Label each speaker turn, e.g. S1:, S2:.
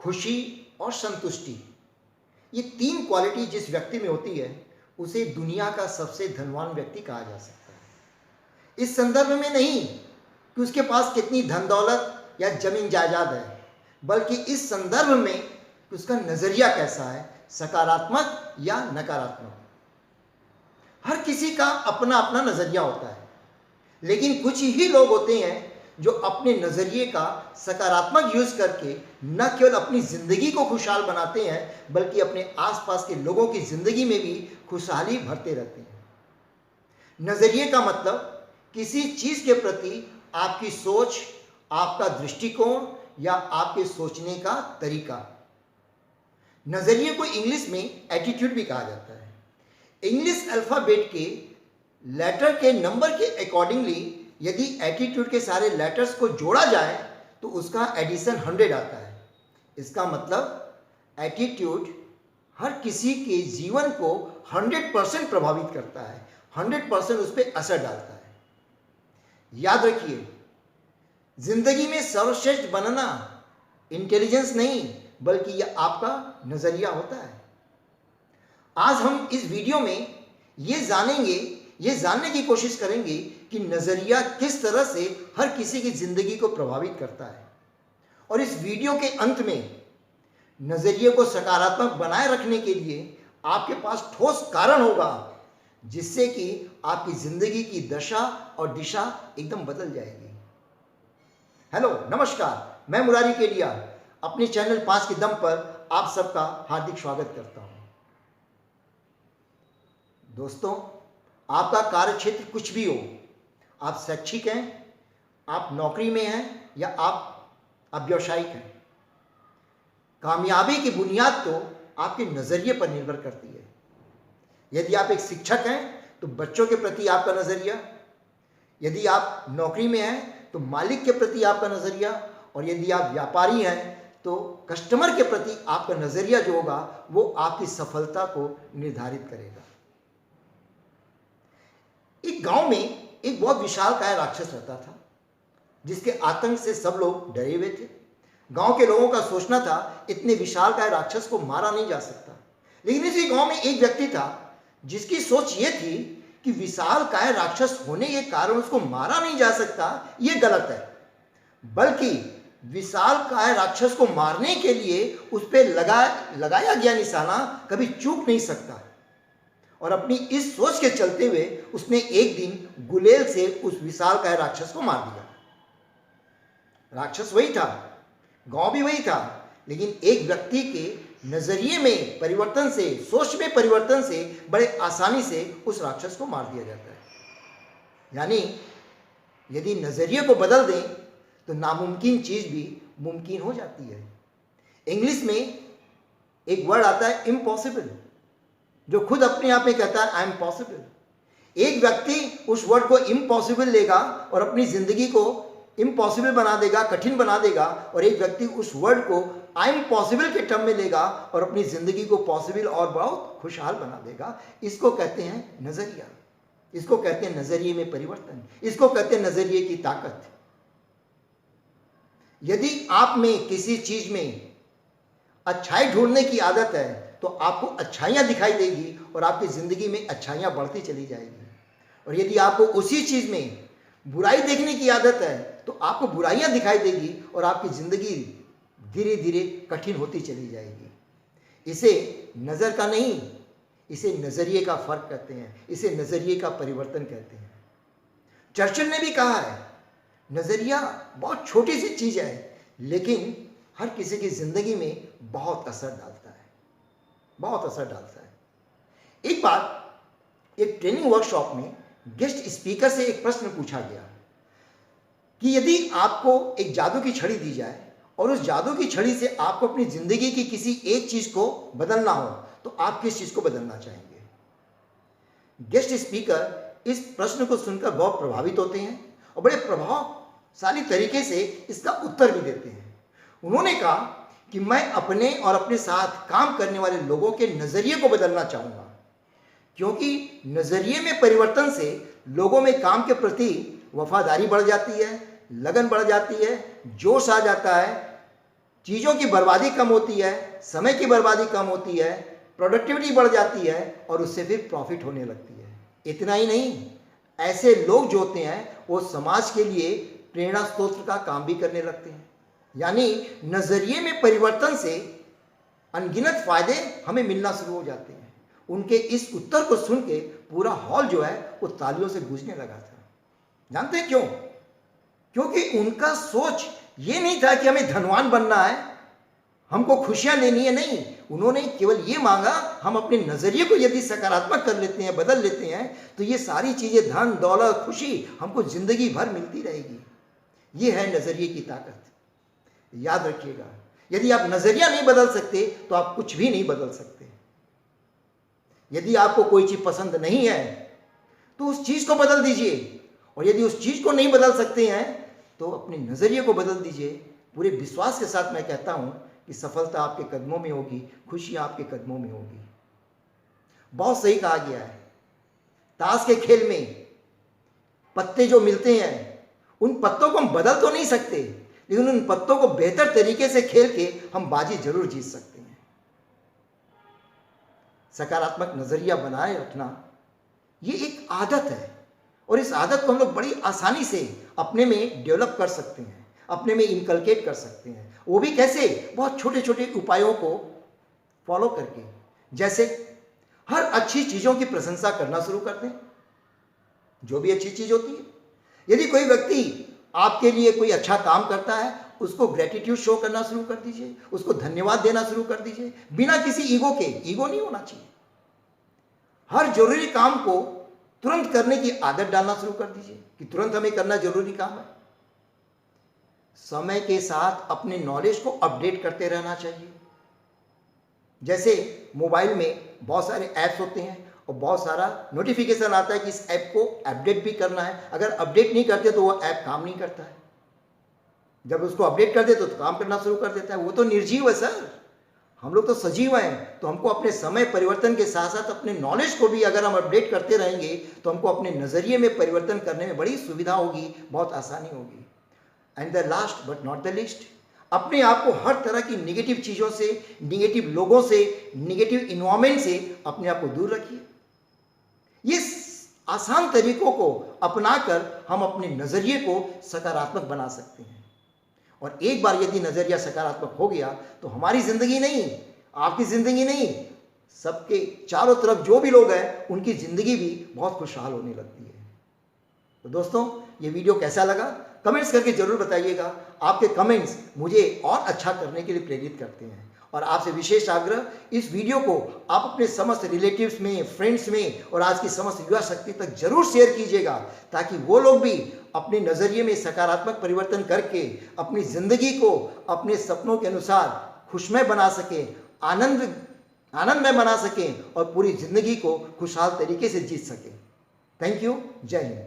S1: खुशी और संतुष्टि, ये तीन क्वालिटी जिस व्यक्ति में होती है उसे दुनिया का सबसे धनवान व्यक्ति कहा जा सकता है। इस संदर्भ में नहीं कि उसके पास कितनी धन दौलत या जमीन जायदाद है, बल्कि इस संदर्भ में कि उसका नजरिया कैसा है, सकारात्मक या नकारात्मक। हर किसी का अपना अपना नजरिया होता है, लेकिन कुछ ही लोग होते हैं जो अपने नजरिए का सकारात्मक यूज करके न केवल अपनी जिंदगी को खुशहाल बनाते हैं, बल्कि अपने आसपास के लोगों की जिंदगी में भी खुशहाली भरते रहते हैं। नजरिए का मतलब किसी चीज के प्रति आपकी सोच, आपका दृष्टिकोण या आपके सोचने का तरीका। नजरिए को इंग्लिश में एटीट्यूड भी कहा जाता है। इंग्लिश अल्फाबेट के लेटर के नंबर के अकॉर्डिंगली यदि एटीट्यूड के सारे लेटर्स को जोड़ा जाए तो उसका एडिशन 100 आता है। इसका मतलब एटीट्यूड हर किसी के जीवन को 100% प्रभावित करता है, 100% उस पर असर डालता है। याद रखिए, जिंदगी में सर्वश्रेष्ठ बनना इंटेलिजेंस नहीं, बल्कि यह आपका नजरिया होता है। आज हम इस वीडियो में ये जानने की कोशिश करेंगे कि नजरिया किस तरह से हर किसी की जिंदगी को प्रभावित करता है। और इस वीडियो के अंत में नजरिए को सकारात्मक बनाए रखने के लिए आपके पास ठोस कारण होगा, जिससे कि आपकी जिंदगी की दशा और दिशा एकदम बदल जाएगी। हेलो, नमस्कार, मैं मुरारी केडिया अपने चैनल 5 के दम पर आप सबका हार्दिक स्वागत करता हूं। दोस्तों, आपका कार्य क्षेत्र कुछ भी हो, आप शैक्षिक हैं, आप नौकरी में हैं या आप व्यावसायिक हैं, कामयाबी की बुनियाद तो आपके नजरिए पर निर्भर करती है। यदि आप एक शिक्षक हैं तो बच्चों के प्रति आपका नजरिया, यदि आप नौकरी में हैं तो मालिक के प्रति आपका नजरिया, और यदि आप व्यापारी हैं तो कस्टमर के प्रति आपका नजरिया जो होगा वो आपकी सफलता को निर्धारित करेगा। एक गांव में एक बहुत विशालकाय राक्षस रहता था, जिसके आतंक से सब लोग डरे हुए थे। गांव के लोगों का सोचना था इतने विशालकाय राक्षस को मारा नहीं जा सकता। लेकिन इसी गांव में एक व्यक्ति था जिसकी सोच ये थी कि विशालकाय राक्षस होने के कारण उसको मारा नहीं जा सकता, ये गलत है, बल्कि विशालकाय राक्षस को मारने के लिए उस पर लगाया गया निशाना कभी चूक नहीं सकता। और अपनी इस सोच के चलते हुए उसने एक दिन गुलेल से उस विशालकाय राक्षस को मार दिया। राक्षस वही था, गांव भी वही था, लेकिन एक व्यक्ति के नजरिए में परिवर्तन से, सोच में परिवर्तन से बड़े आसानी से उस राक्षस को मार दिया जाता है। यानी यदि नजरिए को बदल दें तो नामुमकिन चीज भी मुमकिन हो जाती है। इंग्लिश में एक वर्ड आता है इम्पॉसिबल, जो खुद अपने आप में कहता है आई एम पॉसिबल। एक व्यक्ति उस वर्ड को इम्पॉसिबल लेगा और अपनी जिंदगी को इम्पॉसिबल बना देगा, कठिन बना देगा, और एक व्यक्ति उस वर्ड को आई एम पॉसिबल के टर्म में लेगा और अपनी जिंदगी को पॉसिबल और बहुत खुशहाल बना देगा। इसको कहते हैं नजरिया, इसको कहते हैं नजरिए में परिवर्तन, इसको कहते हैं नजरिए की ताकत। यदि आप में किसी चीज में अच्छाई ढूंढने की आदत है तो आपको अच्छाइयां दिखाई देगी और आपकी जिंदगी में अच्छाइयां बढ़ती चली जाएगी। और यदि आपको उसी चीज में बुराई देखने की आदत है तो आपको बुराइयां दिखाई देगी और आपकी जिंदगी धीरे धीरे कठिन होती चली जाएगी। इसे नजर का नहीं, इसे नजरिए का फर्क कहते हैं, इसे नजरिए का परिवर्तन कहते हैं। चर्चिल ने भी कहा है, नजरिया बहुत छोटी सी चीज है, लेकिन हर किसी की जिंदगी में बहुत असर डालता है, बहुत असर डालता है। एक बार एक ट्रेनिंग वर्कशॉप में गेस्ट स्पीकर से एक प्रश्न पूछा गया कि यदि आपको एक जादू की छड़ी दी जाए और उस जादू की छड़ी से आपको अपनी जिंदगी की किसी एक चीज को बदलना हो तो आप किस चीज को बदलना चाहेंगे? गेस्ट स्पीकर इस प्रश्न को सुनकर बहुत प्रभावित होते हैं और बड़े प्रभावशाली तरीके से इसका उत्तर भी देते हैं। उन्होंने कहा कि मैं अपने और अपने साथ काम करने वाले लोगों के नजरिए को बदलना चाहूंगा, क्योंकि नजरिए में परिवर्तन से लोगों में काम के प्रति वफादारी बढ़ जाती है, लगन बढ़ जाती है, जोश आ जाता है, चीज़ों की बर्बादी कम होती है, समय की बर्बादी कम होती है, प्रोडक्टिविटी बढ़ जाती है और उससे फिर प्रॉफिट होने लगती है। इतना ही नहीं, ऐसे लोग जो होते हैं वो समाज के लिए प्रेरणा स्रोत का काम भी करने लगते हैं। यानी नजरिए में परिवर्तन से अनगिनत फायदे हमें मिलना शुरू हो जाते हैं। उनके इस उत्तर को सुन के पूरा हॉल जो है वो तालियों से गूंजने लगा था। जानते हैं क्यों? क्योंकि उनका सोच ये नहीं था कि हमें धनवान बनना है, हमको खुशियां लेनी है, नहीं। उन्होंने केवल ये मांगा, हम अपने नजरिए को यदि सकारात्मक कर लेते हैं, बदल लेते हैं, तो ये सारी चीजें, धन दौलत खुशी हमको जिंदगी भर मिलती रहेगी। ये है नजरिए की ताकत। याद रखिएगा, यदि आप नजरिया नहीं बदल सकते तो आप कुछ भी नहीं बदल सकते। यदि आपको कोई चीज पसंद नहीं है तो उस चीज को बदल दीजिए, और यदि उस चीज को नहीं बदल सकते हैं तो अपने नजरिए को बदल दीजिए। पूरे विश्वास के साथ मैं कहता हूं कि सफलता आपके कदमों में होगी, खुशी आपके कदमों में होगी। बहुत सही कहा गया है, ताश के खेल में पत्ते जो मिलते हैं, उन पत्तों को हम बदल तो नहीं सकते, लेकिन उन पत्तों को बेहतर तरीके से खेल के हम बाजी जरूर जीत सकते हैं। सकारात्मक नजरिया बनाए रखना ये एक आदत है, और इस आदत को हम लोग बड़ी आसानी से अपने में डेवलप कर सकते हैं, अपने में इनकलकेट कर सकते हैं। वो भी कैसे? बहुत छोटे छोटे उपायों को फॉलो करके। जैसे हर अच्छी चीजों की प्रशंसा करना शुरू कर दें, जो भी अच्छी चीज होती है। यदि कोई व्यक्ति आपके लिए कोई अच्छा काम करता है, उसको ग्रेटिट्यूड शो करना शुरू कर दीजिए, उसको धन्यवाद देना शुरू कर दीजिए, बिना किसी ईगो के। ईगो नहीं होना चाहिए। हर जरूरी काम को तुरंत करने की आदत डालना शुरू कर दीजिए कि तुरंत हमें करना जरूरी काम है। समय के साथ अपने नॉलेज को अपडेट करते रहना चाहिए। जैसे मोबाइल में बहुत सारे ऐप्स होते हैं और बहुत सारा नोटिफिकेशन आता है कि इस ऐप को अपडेट भी करना है। अगर अपडेट नहीं करते तो वो ऐप काम नहीं करता है। जब उसको अपडेट कर देते तो काम करना शुरू कर देता है। वो तो निर्जीव है सर, हम लोग तो सजीव हैं। तो हमको अपने समय परिवर्तन के साथ साथ अपने नॉलेज को भी अगर हम अपडेट करते रहेंगे तो हमको अपने नजरिए में परिवर्तन करने में बड़ी सुविधा होगी, बहुत आसानी होगी। And the last but not the least, अपने आप को हर तरह की निगेटिव चीजों से, निगेटिव लोगों से, निगेटिव इन्वायरमेंट से अपने आप को दूर रखिए। ये आसान तरीकों को अपनाकर हम अपने नजरिए को सकारात्मक बना सकते हैं। और एक बार यदि नजरिया सकारात्मक हो गया तो हमारी जिंदगी नहीं, आपकी जिंदगी नहीं, सबके चारों तरफ जो भी लोग हैं उनकी जिंदगी भी बहुत खुशहाल होने लगती है। तो दोस्तों, ये वीडियो कैसा लगा कमेंट्स करके जरूर बताइएगा। आपके कमेंट्स मुझे और अच्छा करने के लिए प्रेरित करते हैं। और आपसे विशेष आग्रह, इस वीडियो को आप अपने समस्त रिलेटिव्स में, फ्रेंड्स में और आज की समस्त युवा शक्ति तक जरूर शेयर कीजिएगा, ताकि वो लोग भी अपने नजरिए में सकारात्मक परिवर्तन करके अपनी जिंदगी को अपने सपनों के अनुसार खुशमय बना सकें, आनंदमय बना सकें और पूरी जिंदगी को खुशहाल तरीके से जीत सकें। Thank you. जय हिंद।